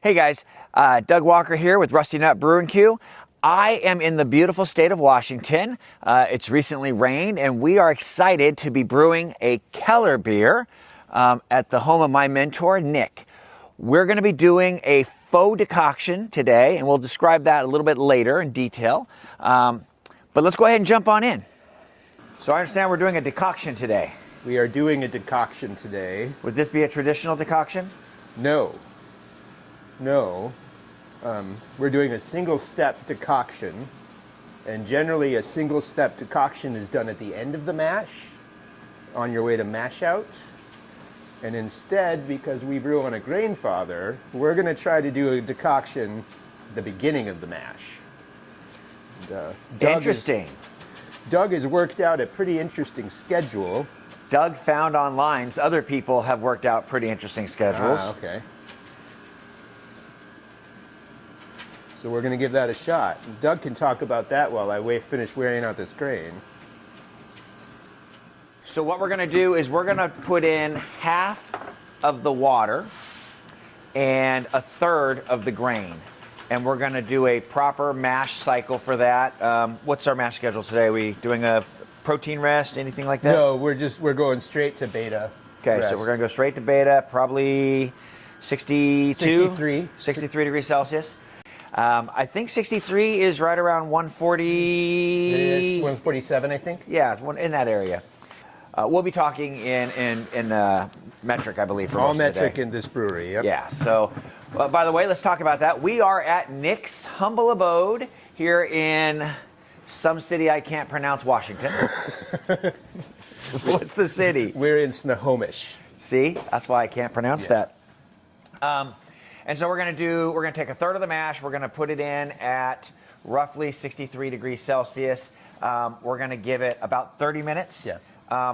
Hey guys, Doug Walker here with Rusty Nut Brewing Q. I am in the beautiful state of Washington. It's recently rained and we are excited to be brewing a Keller beer at the home of my mentor, Nic. We're going to be doing a faux decoction today and we'll describe that a little bit later in detail. But let's go ahead and jump on in. So I understand we're doing a decoction today. We are doing a decoction today. Would this be a traditional decoction? No. We're doing a single-step decoction, and generally a single-step decoction is done at the end of the mash, on your way to mash out. And instead, because we brew on a Grainfather, we're going to try to do a decoction at the beginning of the mash. Interesting. Doug has worked out a pretty interesting schedule. Doug found online, other people have worked out pretty interesting schedules. Okay. So we're going to give that a shot. Doug can talk about that while I finish wearing out this grain. So what we're going to do is we're going to put in half of the water and a third of the grain. And we're going to do a proper mash cycle for that. What's our mash schedule today? Are we doing a protein rest, anything like that? No, we're going straight to beta. Okay, rest. so we're going to go straight to beta, probably 63 degrees Celsius. I think 63 is right around 140. It's 147, I think. Yeah, it's in that area. We'll be talking in metric, I believe, for all most of the metric day. in this brewery. Yep. Yeah. So, by the way, let's talk about that. We are at Nic's humble abode here in some city I can't pronounce, Washington. What's the city? We're in Snohomish. See, that's why I can't pronounce that. And so we're going to take a third of the mash. We're going to put it in at roughly 63 degrees Celsius. We're going to give it about 30 minutes,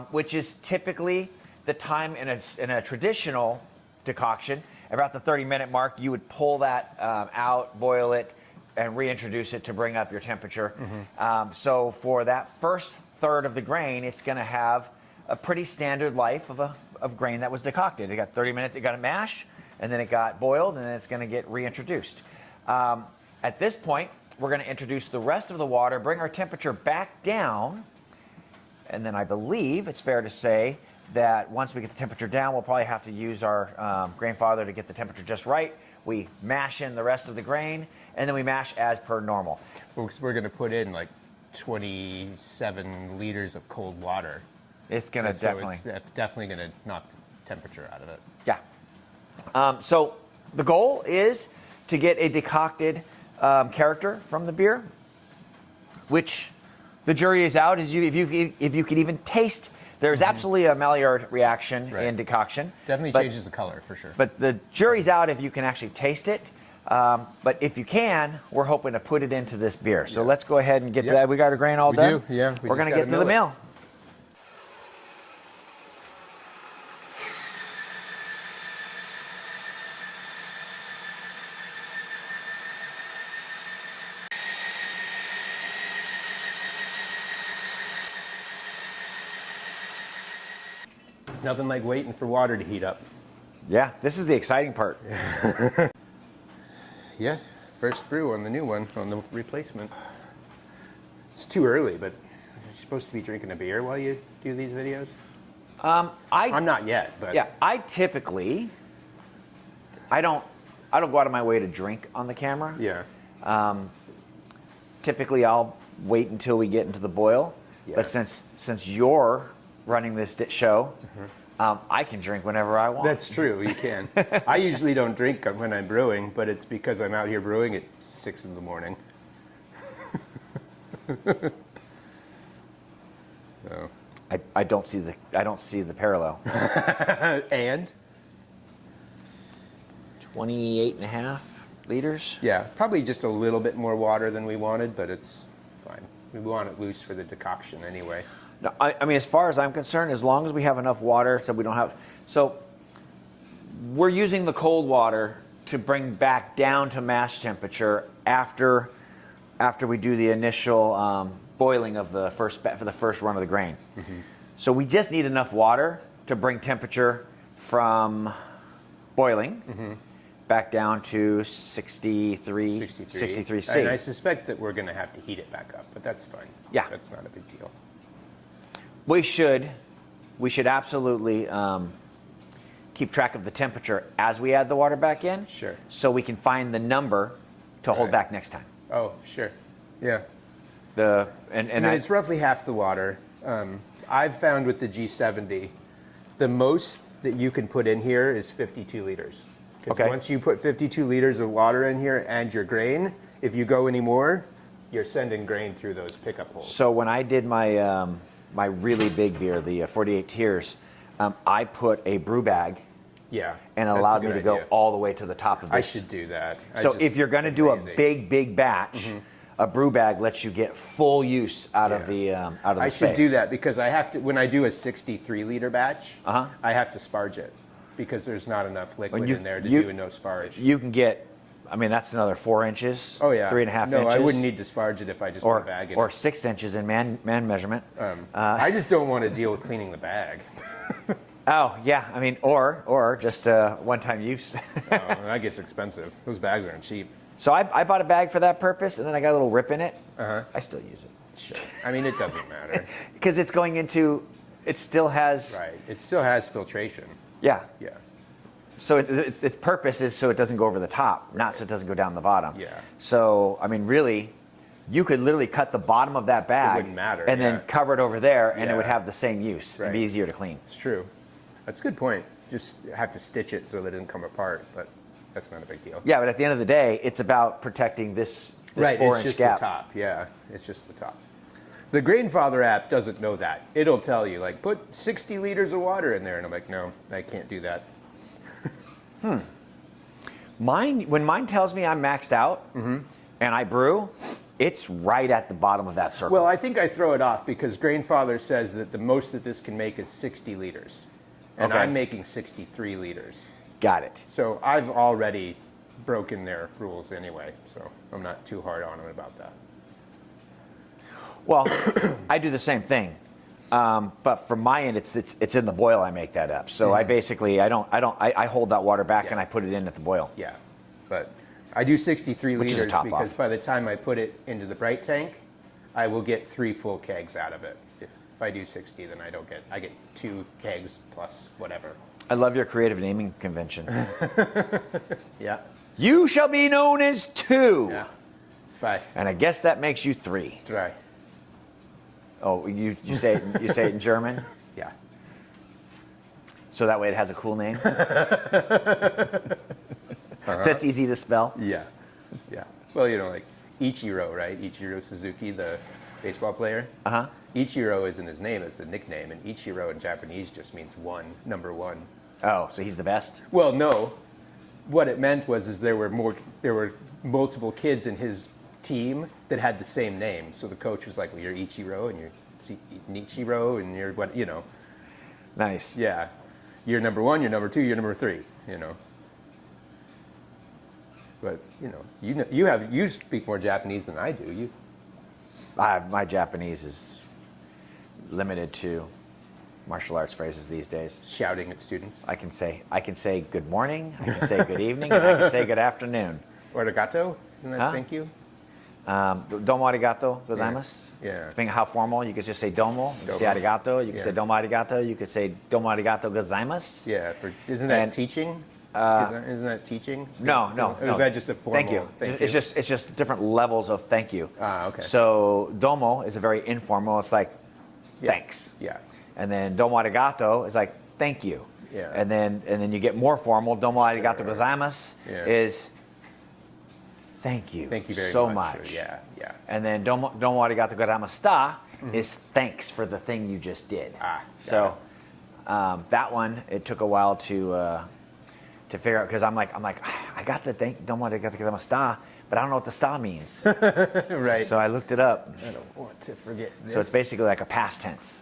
which is typically the time in a traditional decoction. About the 30-minute mark, you would pull that out, boil it, and reintroduce it to bring up your temperature. Mm-hmm. So for that first third of the grain, it's going to have a pretty standard life of grain that was decocted. It got 30 minutes, it got a mash, and then it got boiled, and then it's going to get reintroduced. At this point, we're going to introduce the rest of the water, bring our temperature back down, and then I believe it's fair to say that once we get the temperature down, we'll probably have to use our Grainfather to get the temperature just right. We mash in the rest of the grain, and then we mash as per normal. We're going to put in like 27 liters of cold water. It's going to definitely... So it's definitely going to knock the temperature out of it. Yeah. So the goal is to get a decocted character from the beer, which the jury is out. If you could even taste, there's absolutely a Maillard reaction in decoction. Definitely changes the color for sure. But the jury's out if you can actually taste it. But if you can, we're hoping to put it into this beer. So let's go ahead and get to that. We got our grain all done. We do, yeah. We're going to get to the mill. Nothing like waiting for water to heat up. Yeah, this is the exciting part. Yeah, first brew on the new one, on the replacement. It's too early, but you're supposed to be drinking a beer while you do these videos? I'm not yet, but... Yeah, I typically, I don't go out of my way to drink on the camera. Yeah. Typically, I'll wait until we get into the boil. Yeah. But since you're running this show, I can drink whenever I want. That's true, you can. I usually don't drink when I'm brewing, but it's because I'm out here brewing at 6 in the morning. So. I don't see the parallel. And 28.5 liters. Yeah, probably just a little bit more water than we wanted, but it's fine. We want it loose for the decoction anyway. No, I mean, as far as I'm concerned, as long as we have enough water, so we don't have. So we're using the cold water to bring back down to mash temperature after we do the initial boiling of the first run of the grain. Mm-hmm. So we just need enough water to bring temperature from boiling back down to 63 C. And I suspect that we're going to have to heat it back up, but that's fine. Yeah. That's not a big deal. We should absolutely keep track of the temperature as we add the water back in. Sure. So we can find the number to hold back next time. Oh, sure. Yeah. It's roughly half the water. I've found with the G70, the most that you can put in here is 52 liters. Because once you put 52 liters of water in here and your grain, if you go any more, you're sending grain through those pickup holes. So when I did my my really big beer, the 48 Tiers, I put a brew bag. Yeah. And allowed me to go all the way to the top of this. I should do that. So if you're going to do a big batch, a brew bag lets you get full use out of the space. I should do that because I have to. When I do a 63 liter batch, I have to sparge it because there's not enough liquid in there to do a no sparge. You can get. I mean, that's another 4 inches. Oh yeah, 3.5 inches. No, I wouldn't need to sparge it if I just put a bag in. Or 6 inches in man measurement. I just don't want to deal with cleaning the bag. Oh yeah, I mean, or just one-time use. That gets expensive. Those bags aren't cheap. So I bought a bag for that purpose, and then I got a little rip in it. I still use it. Sure. I mean, it doesn't matter. Because it's going into, it still has. Right. It still has filtration. Yeah. Yeah. So its purpose is so it doesn't go over the top, not so it doesn't go down the bottom. Yeah. So I mean, really, you could literally cut the bottom of that bag. It wouldn't matter. And then cover it over there, and it would Yeah. have the same use and be easier to clean. It's true. That's a good point. Just have to stitch it so that it doesn't come apart, but that's not a big deal. Yeah, but at the end of the day, it's about protecting this 4-inch gap. It's just the top. Yeah, it's just the top. The Grainfather app doesn't know that. It'll tell you, like, put 60 liters of water in there. And I'm like, no, I can't do that. When mine tells me I'm maxed out and I brew, it's right at the bottom of that circle. Well, I think I throw it off because Grainfather says that the most that this can make is 60 liters. And I'm making 63 liters. Got it. So I've already broken their rules anyway, so I'm not too hard on them about that. Well, I do the same thing, but from my end, it's in the boil. I make that up. So I basically I hold that water back and I put it in at the boil. Yeah, but I do 63 Which is a liters top because off. by the time I put it into the bright tank, I will get 3 full kegs out of it. If I do 60, then I get 2 kegs plus whatever. I love your creative naming convention. Yeah. You shall be known as 2. Yeah. It's fine. And I guess that makes you 3. That's right. Oh, you say it in German? Yeah. So that way it has a cool name? That's easy to spell? Yeah. Yeah. Well, like Ichiro, right? Ichiro Suzuki, the baseball player. Ichiro isn't his name, it's a nickname, and Ichiro in Japanese just means number 1. Oh, so he's the best? Well, no. What it meant was there were multiple kids in his team that had the same name. So the coach was like, well, you're Ichiro, and you're Nichiro, and you're what, Nice. Yeah. You're number 1, you're number 2, you're number 3, But, you speak more Japanese than I do. My Japanese is limited to martial arts phrases these days. Shouting at students. I can say good morning, I can say good evening, and I can say good afternoon. Arigato, isn't that thank you? Domo arigato gozaimasu. Yeah. Depending on how formal, you could just say domo, you could say arigato, you could say domo arigato, you could say domo arigato gozaimasu. Yeah. Isn't that teaching? Isn't that teaching? No. Or is that just a formal thank you? It's just different levels of thank you. Okay. So domo is a very informal. It's like thanks. Yeah. And then domo arigato is like thank you. Yeah. And then you get more formal. Domo arigato gozaimasu is thank you. Thank you very so much. much. Yeah. And then domo arigato gozaimashita is thanks for the thing you just did. So that one, it took a while to figure out, because I'm like I got the domo arigato gozaimashita, but I don't know what the sta means. Right. So I looked it up. I don't want to forget this. So it's basically like a past tense.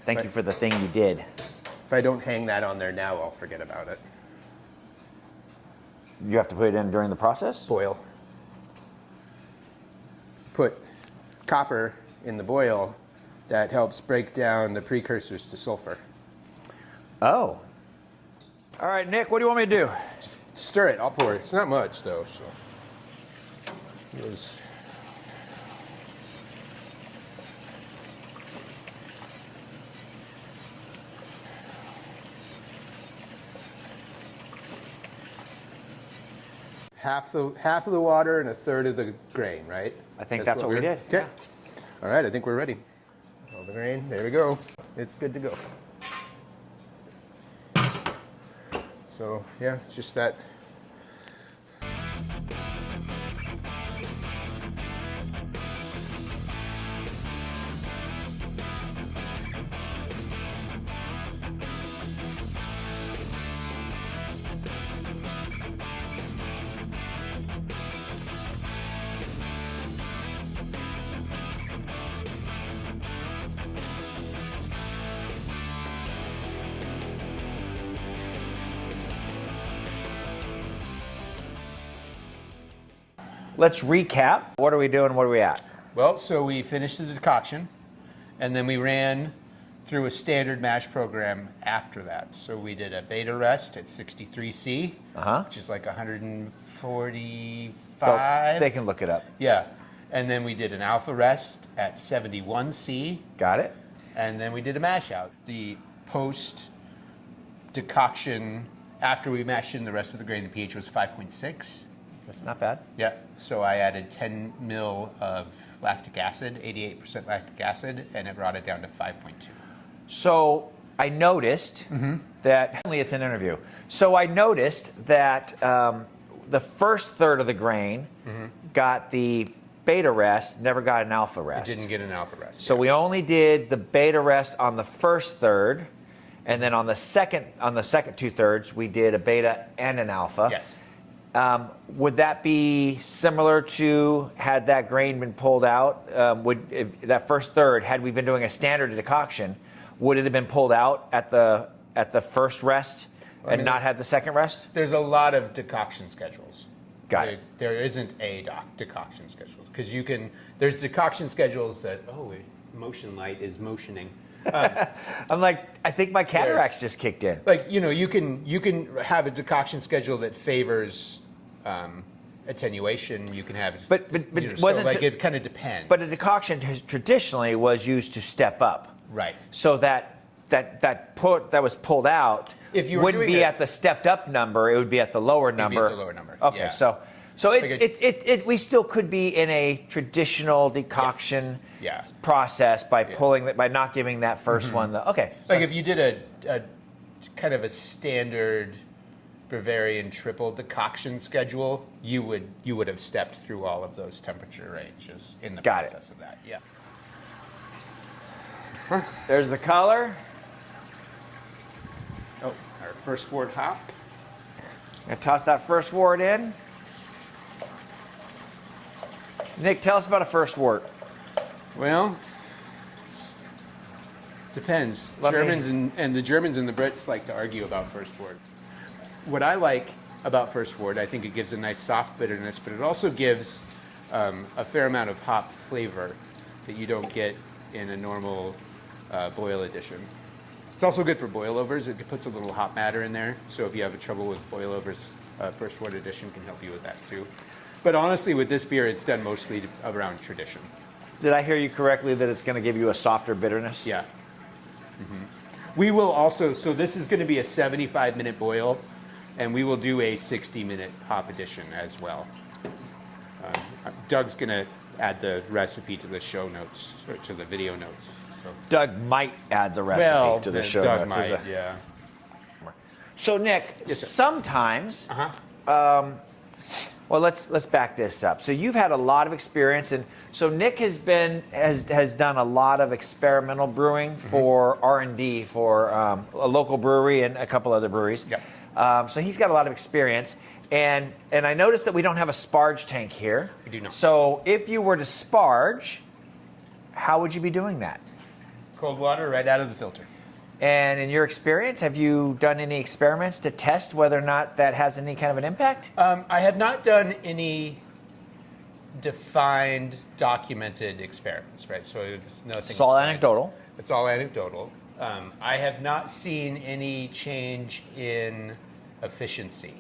Thank you for the thing you did. If I don't hang that on there now, I'll forget about it. You have to put it in during the process? Boil. Put copper in the boil. That helps break down the precursors to sulfur. Oh. All right, Nick, what do you want me to do? Stir it. I'll pour it. It's not much though, so. Half of the water and a third of the grain, right? I think that's what we did. Okay. Yeah. All right, I think we're ready. All the grain, there we go. It's good to go. So yeah, it's just that. Let's recap. What are we doing? What are we at? Well, so we finished the decoction, and then we ran through a standard mash program after that. So we did a beta rest at 63C, which is like 145. They can look it up. Yeah. And then we did an alpha rest at 71C. Got it. And then we did a mash out. The post decoction, after we mashed in the rest of the grain, the pH was 5.6. That's not bad. Yeah, so I added 10 mil of lactic acid, 88% lactic acid, and it brought it down to 5.2. So I noticed that, it's an interview. So I noticed that the first third of the grain got the beta rest, never got an alpha rest. It didn't get an alpha rest. So we only did the beta rest on the first third, and then on the second 2/3, we did a beta and an alpha. Yes. Would that be similar to had that grain been pulled out? If that first third, had we been doing a standard decoction, would it have been pulled out at the first rest and not had the second rest? There's a lot of decoction schedules. Got it. There isn't a decoction schedule because there's decoction schedules that motion light is motioning. I'm like, I think my cataracts just kicked in. Like you can have a decoction schedule that favors attenuation. You can have, but wasn't it kind of depends. But a decoction traditionally was used to step up. Right. So that was pulled out if you wouldn't be at the stepped up number. It would be at the lower number. It'd be at the lower number. Okay, yeah. so we still could be in a traditional decoction process by not giving that first one the Like if you did a kind of a standard Bavarian triple decoction schedule, you would have stepped through all of those temperature ranges in the process of that. Yeah. There's the color. Oh, our first wort hop. Gonna toss that first wort in. Nick, tell us about a first wort. Well, depends. The Germans and the Brits like to argue about first wort. What I like about first wort, I think it gives a nice soft bitterness, but it also gives a fair amount of hop flavor that you don't get in a normal boil edition. It's also good for boilovers. It puts a little hop matter in there, so if you have trouble with boilovers, first wort edition can help you with that too. But honestly, with this beer, it's done mostly around tradition. Did I hear you correctly that it's going to give you a softer bitterness? Yeah. We will also, so this is going to be a 75-minute boil, and we will do a 60-minute hop edition as well. Doug's going to add the recipe to the show notes, or to the video notes. So. Doug might add the recipe to the show Doug notes. Might, yeah. So Nick, sometimes, well, let's back this up. So you've had a lot of experience, and so Nick has done a lot of experimental brewing for R&D for a local brewery and a couple other breweries. Yep. So he's got a lot of experience, and I noticed that we don't have a sparge tank here. We do not. So if you were to sparge, how would you be doing that? Cold water right out of the filter. And in your experience, have you done any experiments to test whether or not that has any kind of an impact? I have not done any defined, documented experiments, right? So it's nothing. It's all anecdotal. It's all anecdotal. I have not seen any change in efficiency.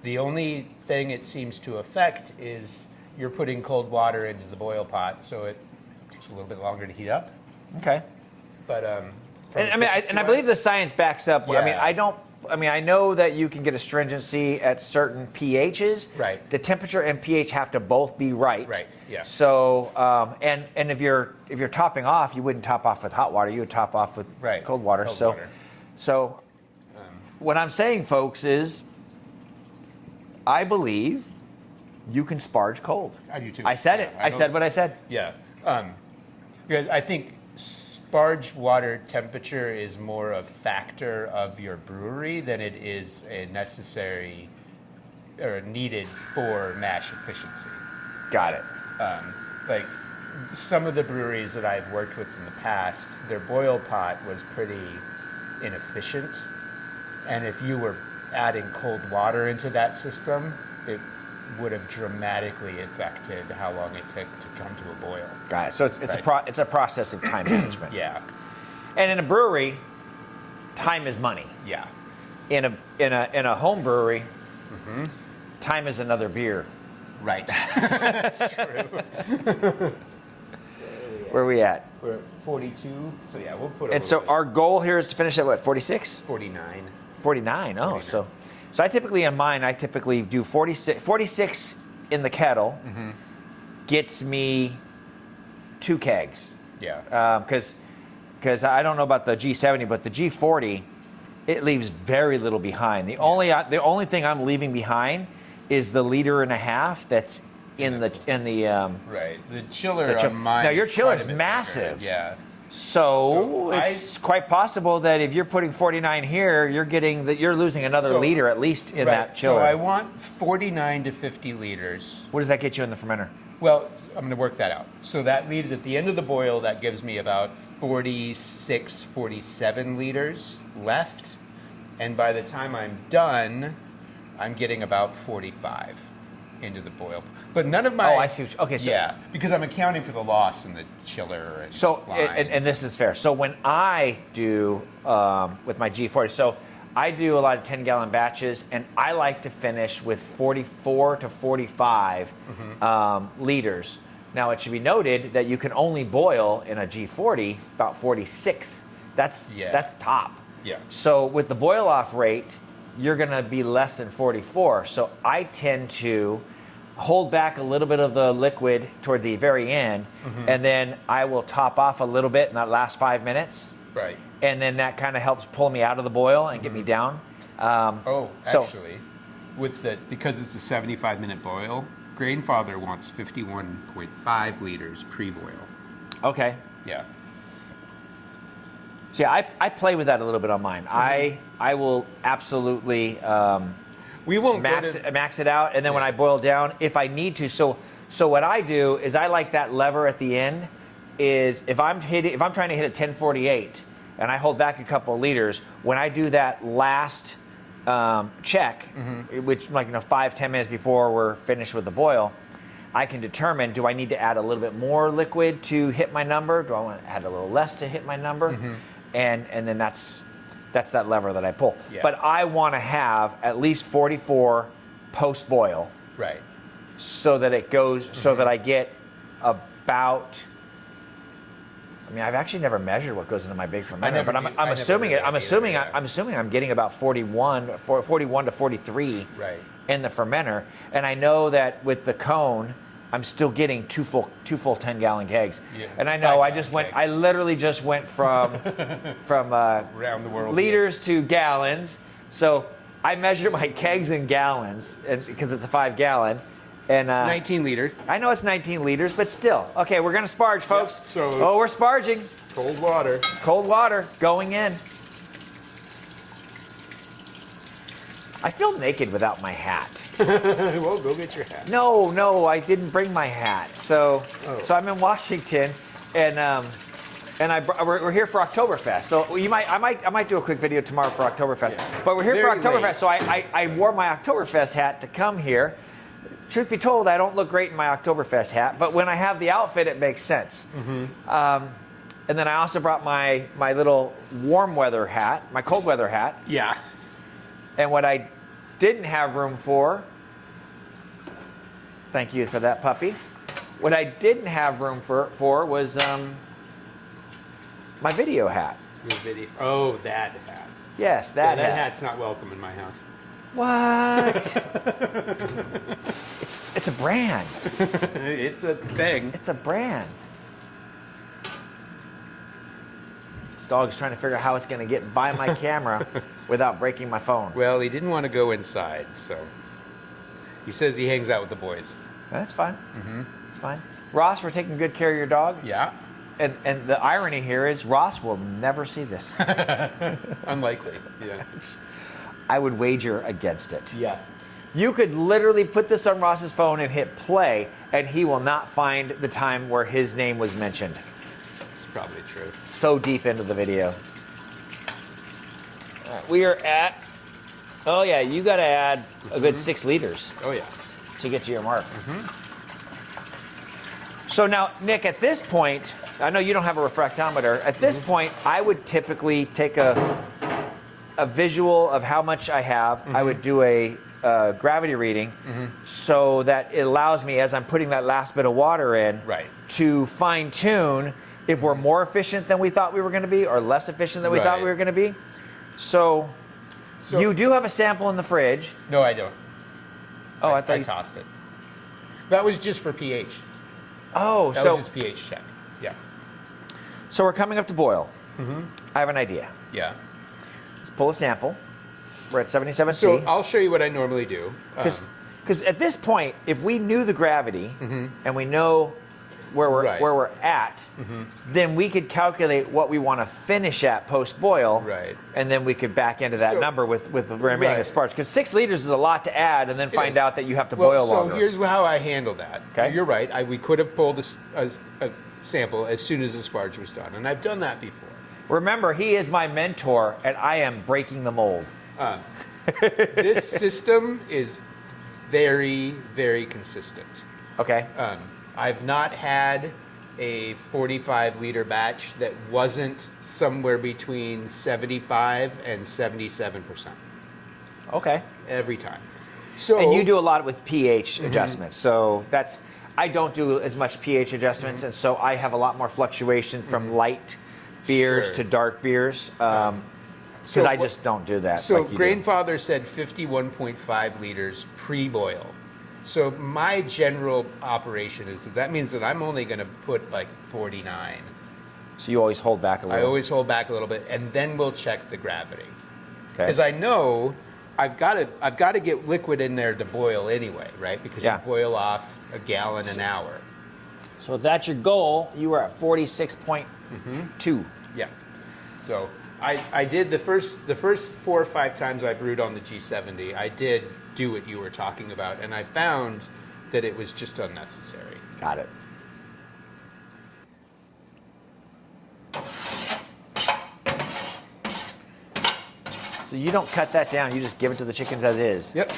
The only thing it seems to affect is you're putting cold water into the boil pot, so it takes a little bit longer to heat up. Okay. But I believe the science backs up. Yeah. I know that you can get astringency at certain pHs. Right. The temperature and pH have to both be right. Right. Yeah. So, and if you're topping off, you wouldn't top off with hot water. You would top off with cold water. So, what I'm saying, folks, is I believe you can sparge cold. I do too. I said it. I said what I said. Yeah. Because I think sparge water temperature is more a factor of your brewery than it is a necessary or needed for mash efficiency. Got it. Like some of the breweries that I've worked with in the past, their boil pot was pretty inefficient. And if you were adding cold water into that system, it would have dramatically affected how long it took to come to a boil. Got it. So it's a process of time management. Yeah. And in a brewery, time is money. Yeah. In a home brewery, time is another beer. Right. That's true. Where are we at? We're at 42. So yeah, we'll put. And so our goal here is to finish at what? 46? 49. 49. Oh, 49. So I typically in mine, do 46. 46 in the kettle gets me 2 kegs. Yeah. Because I don't know about the G70, but the G40, it leaves very little behind. The only thing I'm leaving behind is the 1.5 liters that's in the right. The chiller on mine. Now your chiller's massive. Bigger. Yeah. So it's quite possible that if you're putting 49 here, you're losing another liter at least in that chiller. So I want 49 to 50 liters. What does that get you in the fermenter? Well, I'm going to work that out. So that leaves at the end of the boil, that gives me about 46, 47 liters left. And by the time I'm done, I'm getting about 45 into the boil. But none of my... Oh, I see. Okay, so... Yeah, because I'm accounting for the loss in the chiller and and this is fair. So when I do, with my G40, so I do a lot of 10-gallon batches, and I like to finish with 44 to 45 liters. Now, it should be noted that you can only boil in a G40 about 46. That's top. Yeah. So with the boil-off rate, you're going to be less than 44. So I tend to hold back a little bit of the liquid toward the very end, and then I will top off a little bit in that last 5 minutes. Right. And then that kind of helps pull me out of the boil and get me down. Actually, because it's a 75-minute boil, Grainfather wants 51.5 liters pre-boil. Okay. Yeah. So yeah, I play with that a little bit on mine. I will absolutely we won't max it out, and then when I boil down, if I need to. So what I do is I like that lever at the end. Is if I'm trying to hit a 1048 and I hold back a couple of liters, when I do that last check, which 5-10 minutes before we're finished with the boil, I can determine, do I need to add a little bit more liquid to hit my number? Do I want to add a little less to hit my number? And then that's that lever that I pull. Yeah. But I want to have at least 44 post boil. Right. So that it goes, so that I get about. I mean, I've actually never measured what goes into my big fermenter, but I'm assuming I'm getting about 41 to 43 in the fermenter, and I know that with the cone, I'm still getting two full 10-gallon kegs. Yeah, and I know I literally just went from around the world liters to gallons. So I measure my kegs in gallons because it's a 5-gallon. And 19 liters. I know it's 19 liters, but still. Okay, we're going to sparge, folks. Yep, so we're sparging. Cold water. Cold water going in. I feel naked without my hat. Well, go get your hat. No, I didn't bring my hat. So I'm in Washington, and we're here for Oktoberfest. So I might do a quick video tomorrow for Oktoberfest. Yeah. But we're here for Oktoberfest, late. So I wore my Oktoberfest hat to come here. Truth be told, I don't look great in my Oktoberfest hat, but when I have the outfit, it makes sense. And then I also brought my little warm weather hat, my cold weather hat. Yeah. And what I didn't have room for, thank you for that, puppy. What I didn't have room for was my video hat. Your video. Oh, that hat. Yes, that that hat. hat's not welcome in my house. What? it's a brand. It's a thing. It's a brand. This dog's trying to figure out how it's going to get by my camera without breaking my phone. Well, he didn't want to go inside, so he says he hangs out with the boys. That's fine. It's fine. Ross, we're taking good care of your dog. Yeah. And the irony here is Ross will never see this. Unlikely. Yeah. I would wager against it. Yeah. You could literally put this on Ross's phone and hit play, and he will not find the time where his name was mentioned. It's probably true. So deep into the video. All right, we are at, oh yeah, you got to add a good 6 liters Oh, yeah. to get to your mark. So now, Nick, at this point, I know you don't have a refractometer. At this point, I would typically take a visual of how much I have. I would do a gravity reading so that it allows me, as I'm putting that last bit of water in, Right. to fine tune if we're more efficient than we thought we were going to be or less efficient than we thought we were going to be. So you do have a sample in the fridge. No, I don't. Oh, I thought I you tossed it. That was just for pH. Oh, That was just pH check. Yeah. So we're coming up to boil. I have an idea. Yeah. Let's pull a sample. We're at 77C. So I'll show you what I normally do. Because at this point, if we knew the gravity and we know where we're at, then we could calculate what we want to finish at post boil, Right. and then we could back into that number with the remaining of sparge. Because 6 liters is a lot to add, and then find out that you have to boil longer. So here's how I handle that. Okay. You're right. We could have pulled a sample as soon as the sparge was done, and I've done that before. Remember, he is my mentor, and I am breaking the mold. This system is very, very consistent. Okay. I've not had a 45-liter batch that wasn't somewhere between 75 and 77%. Okay. Every time. So, And you do a lot with pH adjustments. So I don't do as much pH adjustments, and so I have a lot more fluctuation from light beers to dark beers. Because I just don't do that. So like you Grainfather said 51.5 liters pre-boil. So my general operation is that means that I'm only going to put like 49. So you always hold back a little. I always hold back a little bit, and then we'll check the gravity. Okay. Because I know I've got to get liquid in there to boil anyway, right? Because you boil off a gallon an hour. So if that's your goal, you were at 46.2. Yeah. So I did the first 4 or 5 times I brewed on the G70. I did do what you were talking about, and I found that it was just unnecessary. Got it. So you don't cut that down, you just give it to the chickens as is. Yep.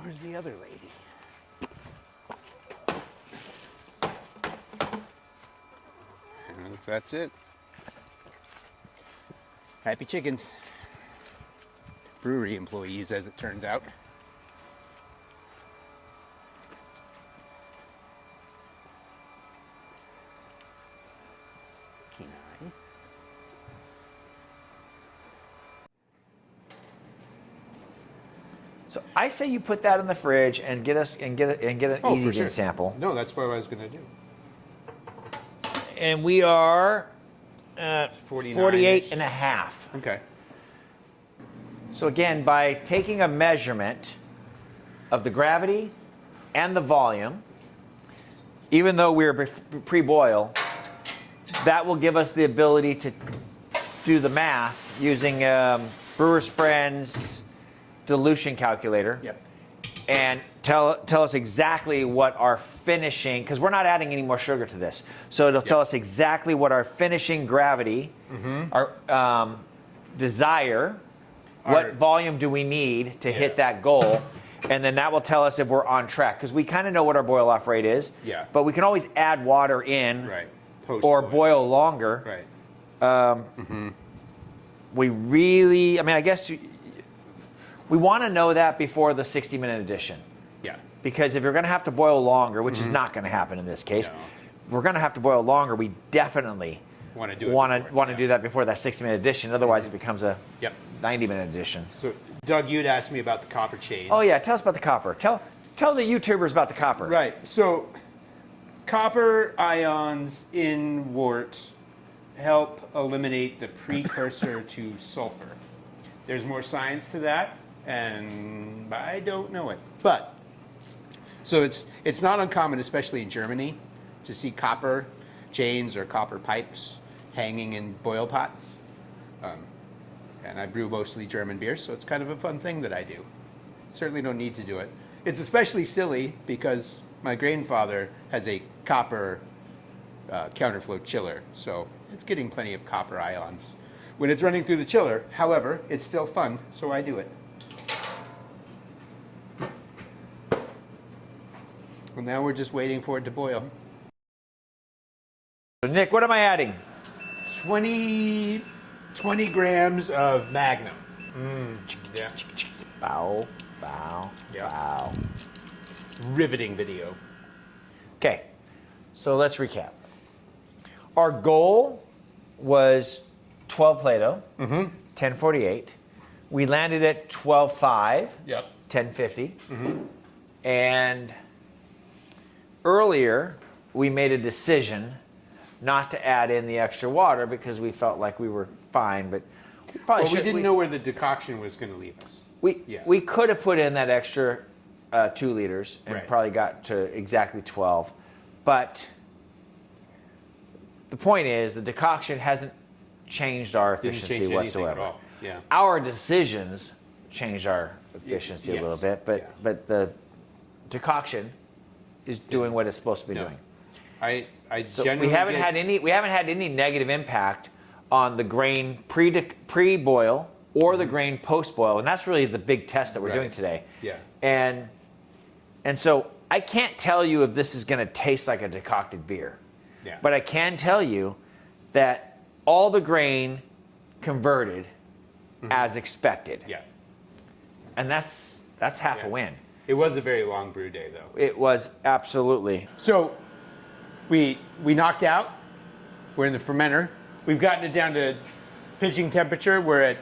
Where's the other lady? And that's it. Happy chickens. Brewery employees, as it turns out. Kenai. So I say you put that in the fridge and get an easy bean sample. No, that's what I was going to do. And we are at 49-ish. 48 and a half. Okay. So again, by taking a measurement of the gravity and the volume, even though we're pre-boil, that will give us the ability to do the math using Brewer's Friend's dilution calculator. Yep. And tell us exactly what our finishing, because we're not adding any more sugar to this. So it'll tell us exactly what our finishing gravity, our desire, what volume do we need to hit that goal, and then that will tell us if we're on track. Because we kind of know what our boil off rate is, but we can always add water in or boil longer. We really, I mean, I guess we want to know that before the 60-minute addition. Yeah. Because if you're going to have to boil longer, which is not going to happen in this case, if we're going to have to boil longer, we definitely want to do that before that 60-minute addition. Otherwise, it becomes a 90-minute addition. So, Doug, you'd asked me about the copper chain. Oh yeah, tell us about the copper. Tell the YouTubers about the copper. Right. So, copper ions in wort help eliminate the precursor to sulfur. There's more science to that, and I don't know it. But so it's not uncommon, especially in Germany, to see copper chains or copper pipes hanging in boil pots. And I brew mostly German beers, so it's kind of a fun thing that I do. Certainly don't need to do it. It's especially silly because my Grainfather has a copper counterflow chiller, so it's getting plenty of copper ions when it's running through the chiller. However, it's still fun, so I do it. Well, now we're just waiting for it to boil. So Nick, what am I adding? 20 grams of Magnum. Yeah. Bow, bow, bow. Riveting video. Okay, so let's recap. Our goal was 12 Plato, 1048. We landed at 12.5, 1050. And earlier, we made a decision not to add in the extra water because we felt like we were fine, but we probably we didn't know where the decoction was going to leave us. We could have put in that extra 2 liters and probably got to exactly 12, but the point is the decoction hasn't changed our efficiency whatsoever. Our decisions changed our efficiency a little bit, but the decoction is doing what it's supposed to be doing. We haven't had any negative impact on the grain pre-boil or the grain post-boil, and that's really the big test that we're doing today. And so I can't tell you if this is going to taste like a decocted beer, but I can tell you that all the grain converted as expected. And that's half a win. It was a very long brew day, though. It was, absolutely. So we knocked out. We're in the fermenter. We've gotten it down to pitching temperature. We're at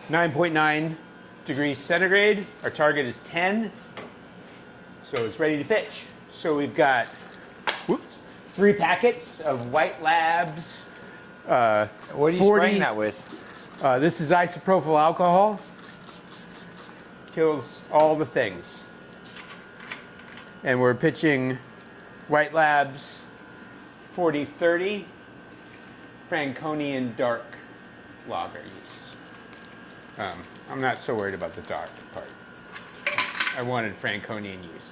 9.9 degrees centigrade. Our target is 10. So it's ready to pitch. So we've got 3 packets of White Labs. What are you spraying that with? This is isopropyl alcohol. Kills all the things. And we're pitching White Labs 4030 Fraconian dark lager yeast. I'm not so worried about the dark part. I wanted Fraconian yeast.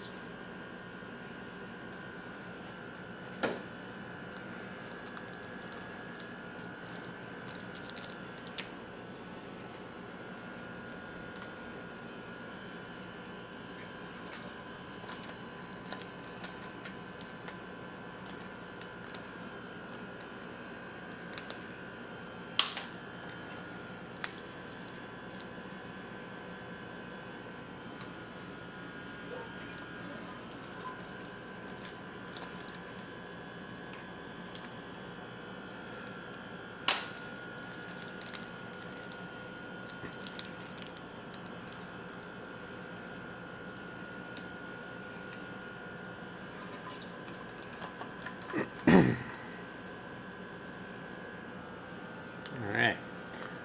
Alright,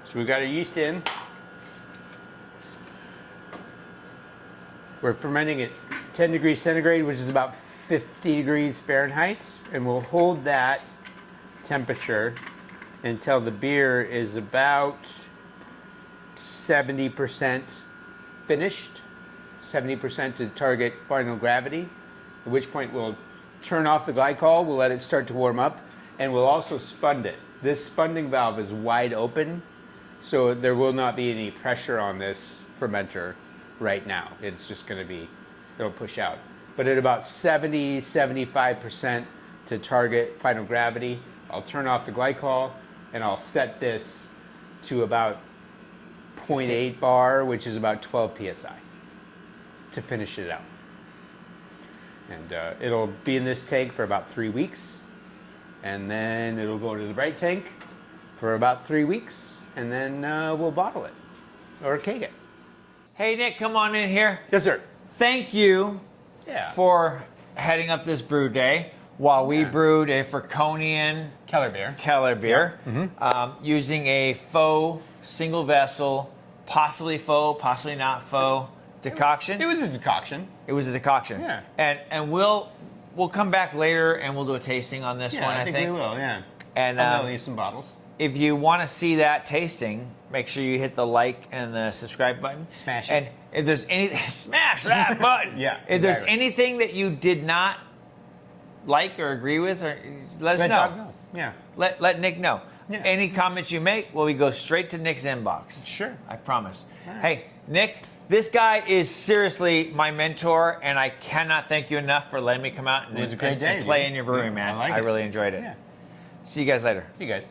so we've got our yeast in. We're fermenting at 10 degrees centigrade, which is about 50 degrees Fahrenheit, and we'll hold that temperature until the beer is about 70% finished, 70% to target final gravity, at which point we'll turn off the glycol, we'll let it start to warm up, and we'll also spund it. This spunding valve is wide open, so there will not be any pressure on this fermenter right now. It's just going to be, it'll push out. But at about 70-75% to target final gravity, I'll turn off the glycol and I'll set this to about 0.8 bar, which is about 12 psi, to finish it out. And it'll be in this tank for about 3 weeks, and then it'll go to the bright tank for about 3 weeks, and then we'll bottle it or keg it. Hey, Nick, come on in here. Yes, sir. Thank you Yeah. for heading up this brew day while we brewed a Fraconian Keller beer. Keller beer using a faux single vessel, possibly faux, possibly not faux decoction. It was a decoction. It was a decoction. Yeah. And we'll come back later and we'll do a tasting on this one. I think we will. Yeah. And I'll mail you some bottles. if you want to see that tasting, make sure you hit the like and the subscribe button. Smash it. And if there's any smash that button. Yeah, If there's exactly. anything that you did not like or agree with, or let us know. Yeah. Let Nick know. Yeah. Any comments you make, well, we go straight to Nick's inbox. Sure. I promise. All right. Hey, Nick, this guy is seriously my mentor, and I cannot thank you enough for letting me come out and, It was a great day, and play dude. in your brewing, Yeah, man. I like it. really enjoyed it. Yeah. See you guys later. See you guys.